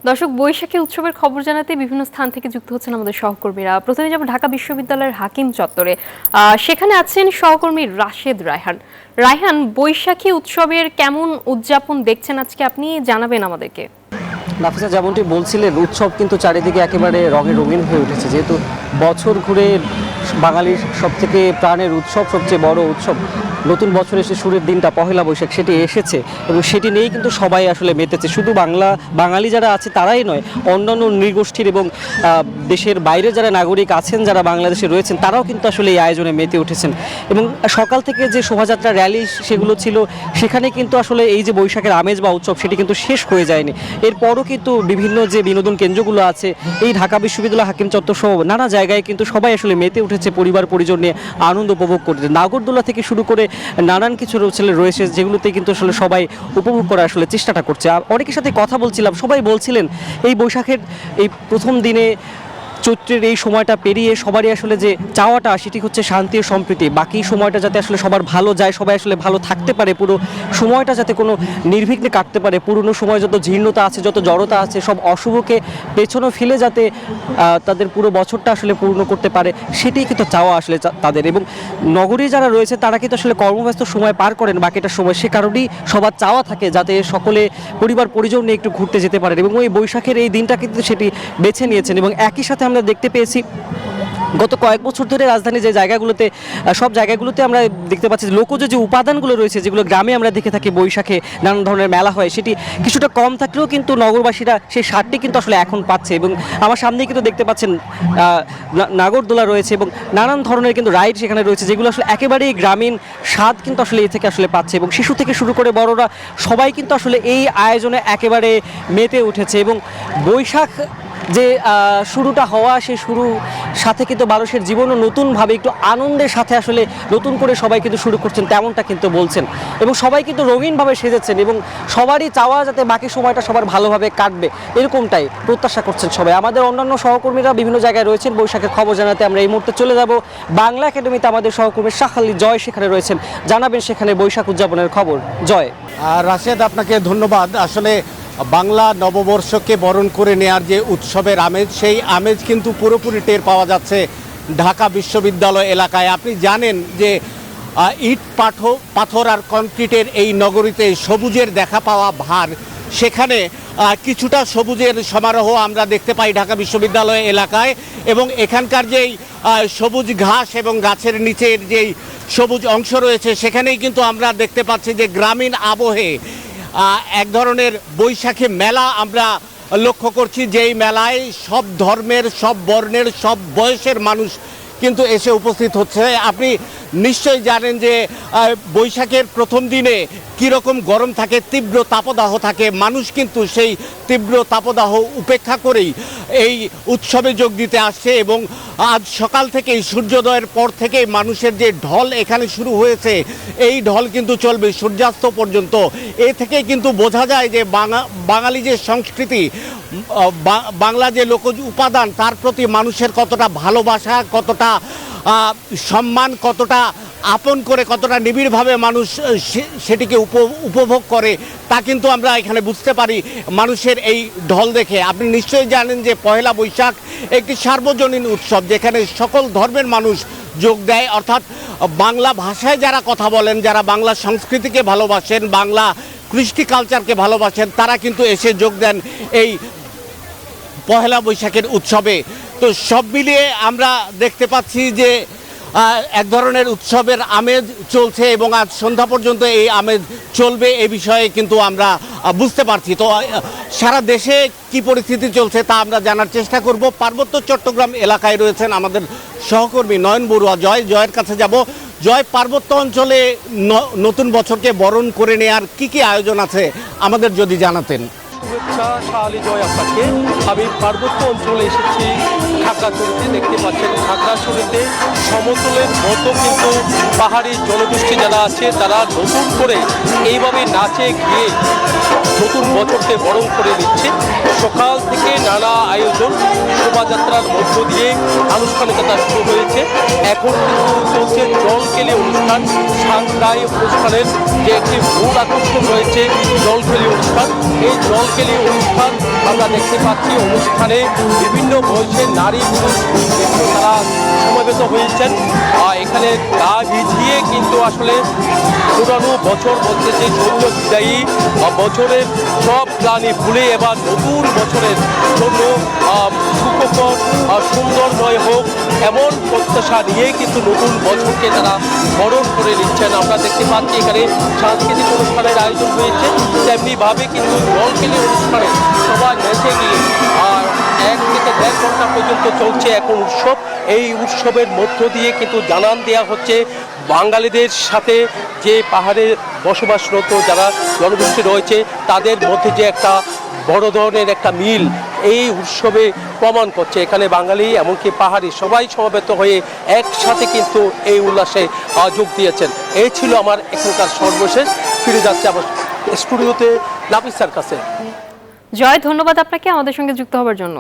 দর্শক, বৈশাখী উৎসবের খবর জানাতে বিভিন্ন স্থান থেকে যুক্ত হচ্ছেন আমাদের সহকর্মীরা। প্রথমে যাব ঢাকা বিশ্ববিদ্যালয়ের হাকিম চত্বরে। সেখানে আছেন সহকর্মী রাশেদ রায়হান। রায়হান, বৈশাখী উৎসবের কেমন উদযাপন দেখছেন আজকে, আপনি জানাবেন আমাদেরকে। নাফিসা, যেমনটি বলছিলেন, উৎসব কিন্তু চারিদিকে একেবারে রঙে রঙিন হয়ে উঠেছে। যেহেতু বছর ঘুরে বাঙালির সবথেকে প্রাণের উৎসব, সবচেয়ে বড় উৎসব নতুন বছর এসে শুরুর দিনটা পহেলা বৈশাখ, সেটি এসেছে এবং সেটি নিয়েই কিন্তু সবাই আসলে মেতেছে। শুধু বাঙালি যারা আছে তারাই নয়, অন্যান্য নৃগোষ্ঠীর এবং দেশের বাইরে যারা নাগরিক আছেন, যারা বাংলাদেশে রয়েছেন, তারাও কিন্তু আসলে এই আয়োজনে মেতে উঠেছেন। এবং সকাল থেকে যে শোভাযাত্রা র্যালি সেগুলো ছিল, সেখানে কিন্তু আসলে এই যে বৈশাখের আমেজ বা উৎসব, সেটি কিন্তু শেষ হয়ে যায়নি। এরপরও কিন্তু বিভিন্ন যে বিনোদন কেন্দ্রগুলো আছে, এই ঢাকা বিশ্ববিদ্যালয় হাকিম চত্বর সহ নানা জায়গায় কিন্তু সবাই আসলে মেতে উঠেছে পরিবার পরিজন নিয়ে আনন্দ উপভোগ করতে। নাগরদোলা থেকে শুরু করে নানান কিছু রয়েছে, যেগুলোতে কিন্তু আসলে সবাই উপভোগ করার আসলে চেষ্টাটা করছে। আর অনেকের সাথে কথা বলছিলাম, সবাই বলছিলেন এই বৈশাখের এই প্রথম দিনে, চৈত্রের এই সময়টা পেরিয়ে সবারই আসলে যে চাওয়াটা, সেটি হচ্ছে শান্তি ও সম্প্রীতি। বাকি সময়টা যাতে আসলে সবার ভালো যায়, সবাই আসলে ভালো থাকতে পারে, পুরো সময়টা যাতে কোনো নির্বিঘ্নে কাটতে পারে। পুরনো সময় যত জীর্ণতা আছে, যত জড়তা আছে, সব অশুভকে পেছনে ফেলে যাতে তাদের পুরো বছরটা আসলে পূর্ণ করতে পারে, সেটাই কিন্তু চাওয়া আসলে তাদের। এবং নগরী যারা রয়েছে তারা কিন্তু আসলে কর্মব্যস্ত সময় পার করেন বাকিটা সময়, সে কারণেই সবার চাওয়া থাকে যাতে সকলে পরিবার পরিজন নিয়ে একটু ঘুরতে যেতে পারেন। এবং ওই বৈশাখের এই দিনটা কিন্তু সেটি বেছে নিয়েছেন। এবং একই সাথে আমরা দেখতে পেয়েছি গত কয়েক বছর ধরে রাজধানী যে জায়গাগুলোতে, সব জায়গাগুলোতে আমরা দেখতে পাচ্ছি লোকজ যে উপাদানগুলো রয়েছে, যেগুলো গ্রামে আমরা দেখে থাকি বৈশাখে নানান ধরনের মেলা হয়, সেটি কিছুটা কম থাকলেও কিন্তু নগরবাসীরা সেই স্বাদটি কিন্তু আসলে এখন পাচ্ছে। এবং আমার সামনেই কিন্তু দেখতে পাচ্ছেন নাগরদোলা রয়েছে এবং নানান ধরনের কিন্তু রাইড সেখানে রয়েছে, যেগুলো আসলে একেবারেই গ্রামীণ স্বাদ কিন্তু আসলে এই থেকে আসলে পাচ্ছে। এবং শিশু থেকে শুরু করে বড়রা সবাই কিন্তু আসলে এই আয়োজনে একেবারে মেতে উঠেছে। এবং বৈশাখ যে শুরুটা হওয়া, সেই শুরুর সাথে কিন্তু মানুষের জীবনও নতুনভাবে একটু আনন্দের সাথে আসলে নতুন করে সবাই কিন্তু শুরু করছেন, তেমনটা কিন্তু বলছেন। এবং সবাই কিন্তু রঙিনভাবে সেজেছেন এবং সবারই চাওয়া যাতে বাকি সময়টা সবার ভালোভাবে কাটবে, এরকমটাই প্রত্যাশা করছেন সবাই। আমাদের অন্যান্য সহকর্মীরা বিভিন্ন জায়গায় রয়েছেন বৈশাখের খবর জানাতে। আমরা এই মুহূর্তে চলে যাব বাংলা একাডেমিতে, আমাদের সহকর্মী শাখালি জয় সেখানে রয়েছেন, জানাবেন সেখানে বৈশাখ উদযাপনের খবর। জয়। রাশেদ, আপনাকে ধন্যবাদ। আসলে বাংলা নববর্ষকে বরণ করে নেয়ার যে উৎসবের আমেজ, সেই আমেজ কিন্তু পুরোপুরি টের পাওয়া যাচ্ছে ঢাকা বিশ্ববিদ্যালয় এলাকায়। আপনি জানেন যে ইট পাথর আর কংক্রিটের এই নগরীতে সবুজের দেখা পাওয়া ভার, সেখানে কিছুটা সবুজের সমারোহ আমরা দেখতে পাই ঢাকা বিশ্ববিদ্যালয় এলাকায়। এবং এখানকার যেই সবুজ ঘাস এবং গাছের নিচের যেই সবুজ অংশ রয়েছে, সেখানেই কিন্তু আমরা দেখতে পাচ্ছি যে গ্রামীণ আবহে এক ধরনের বৈশাখী মেলা আমরা লক্ষ্য করছি, যেই মেলায় সব ধর্মের, সব বর্ণের, সব বয়সের মানুষ কিন্তু এসে উপস্থিত হচ্ছে। আপনি নিশ্চয়ই জানেন যে বৈশাখের প্রথম দিনে কীরকম গরম থাকে, তীব্র তাপদাহ থাকে। মানুষ কিন্তু সেই তীব্র তাপদাহ উপেক্ষা করেই এই উৎসবে যোগ দিতে আসছে। এবং আজ সকাল থেকেই, সূর্যোদয়ের পর থেকেই মানুষের যে ঢল এখানে শুরু হয়েছে, এই ঢল কিন্তু চলবে সূর্যাস্ত পর্যন্ত। এ থেকেই কিন্তু বোঝা যায় যে বাঙালি যে সংস্কৃতি, বাংলা যে লোকজ উপাদান, তার প্রতি মানুষের কতটা ভালোবাসা, কতটা সম্মান, কতটা আপন করে, কতটা নিবিড়ভাবে মানুষ সেটিকে উপভোগ করে, তা কিন্তু আমরা এখানে বুঝতে পারি মানুষের এই ঢল দেখে। আপনি নিশ্চয়ই জানেন যে পহেলা বৈশাখ একটি সার্বজনীন উৎসব, যেখানে সকল ধর্মের মানুষ যোগ দেয়। অর্থাৎ বাংলা ভাষায় যারা কথা বলেন, যারা বাংলা সংস্কৃতিকে ভালোবাসেন, বাংলা কৃষ্টি কালচারকে ভালোবাসেন, তারা কিন্তু এসে যোগ দেন এই পহেলা বৈশাখের উৎসবে। তো সব মিলিয়ে আমরা দেখতে পাচ্ছি যে এক ধরনের উৎসবের আমেজ চলছে এবং আজ সন্ধ্যা পর্যন্ত এই আমেজ চলবে, এ বিষয়ে কিন্তু আমরা বুঝতে পারছি। তো সারা দেশে কি পরিস্থিতি চলছে তা আমরা জানার চেষ্টা করব। পার্বত্য চট্টগ্রাম এলাকায় রয়েছেন আমাদের সহকর্মী নয়ন বড়ুয়া। জয়ের কাছে যাব। জয়, পার্বত্য অঞ্চলে নতুন বছরকে বরণ করে নেওয়ার কি আয়োজন আছে আমাদের যদি জানাতেন। শুভেচ্ছা শাহালি জয় আপনাকে। আমি পার্বত্য অঞ্চলে এসেছি খাগড়াছড়িতে। দেখতে পাচ্ছেন খাগড়াছড়িতে সমতলের মতো কিন্তু পাহাড়ি জনগোষ্ঠী যারা আছে, তারা নতুন করে এইভাবে নাচে গিয়ে নতুন বছরকে বরণ করে নিচ্ছে। সকাল থেকে নানা আয়োজন, শোভাযাত্রার মধ্য দিয়ে আনুষ্ঠানিকতা শুরু হয়েছে। এখন কিন্তু চলছে জলকেলি অনুষ্ঠান। সাংগ্রাই অনুষ্ঠানের যে একটি মূল আকর্ষণ রয়েছে জলকেলি অনুষ্ঠান। এই জলকেলি অনুষ্ঠান আমরা দেখতে পাচ্ছি, অনুষ্ঠানে বিভিন্ন বয়সের নারী পুরুষ তারা সমবেত হয়েছেন। এখানে গা ভিজিয়ে কিন্তু আসলে পুরানো বছর বলতে যে শৌর্য বিদায়ী বছরের সব গ্লানি ভুলে এবার নতুন বছরের জন্য সুখকর সুন্দরময় হোক এমন প্রত্যাশা নিয়ে কিন্তু নতুন বছরকে তারা বরণ করে নিচ্ছেন। আমরা দেখতে পাচ্ছি এখানে সাংস্কৃতিক অনুষ্ঠানের আয়োজন হয়েছে, তেমনিভাবে কিন্তু জলকেলি অনুষ্ঠানে সবাই নেচে গিয়ে 1 থেকে 1.5 ঘন্টা পর্যন্ত চলছে এখন উৎসব। এই উৎসবের মধ্য দিয়ে কিন্তু জানান দেওয়া হচ্ছে বাঙালিদের সাথে যে পাহাড়ে বসবাসরত যারা জনগোষ্ঠী রয়েছে তাদের মধ্যে যে একটা বড় ধরনের একটা মিল এই উৎসবে প্রমাণ করছে। এখানে বাঙালি এমনকি পাহাড়ি সবাই সমবেত হয়ে একসাথে কিন্তু এই উল্লাসে যোগ দিয়েছেন। এই ছিল আমার এখানকার সর্বশেষ। ফিরে যাচ্ছে আমার স্টুডিওতে নাফিসার কাছে। জয়, ধন্যবাদ আপনাকে আমাদের সঙ্গে যুক্ত হওয়ার জন্য।